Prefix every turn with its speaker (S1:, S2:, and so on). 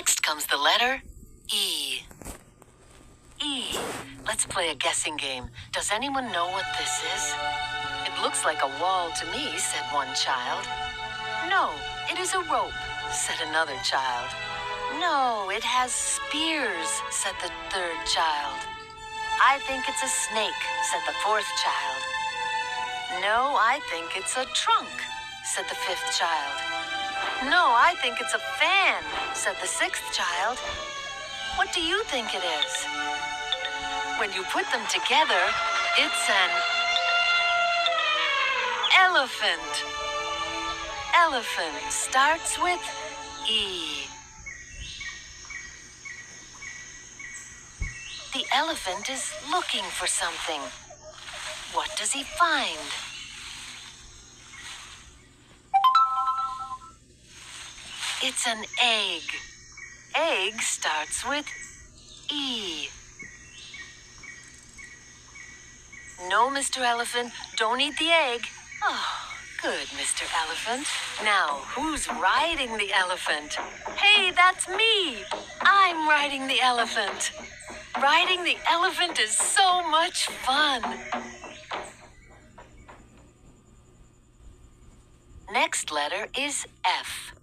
S1: Next comes the letter E. E. Let's play a guessing game. Does anyone know what this is? It looks like a wall to me, said one child. No, it is a rope, said another child. No, it has spears, said the third child. I think it's a snake, said the fourth child. No, I think it's a trunk, said the fifth child. No, I think it's a fan, said the sixth child. What do you think it is? When you put them together, it's an elephant. Elephant starts with E. The elephant is looking for something. What does he find? It's an egg. Egg starts with E. No, Mr. Elephant, don't eat the egg. Oh, good, Mr. Elephant. Now, who's riding the elephant? Hey, that's me. I'm riding the elephant. Riding the elephant is so much fun. Next letter is F.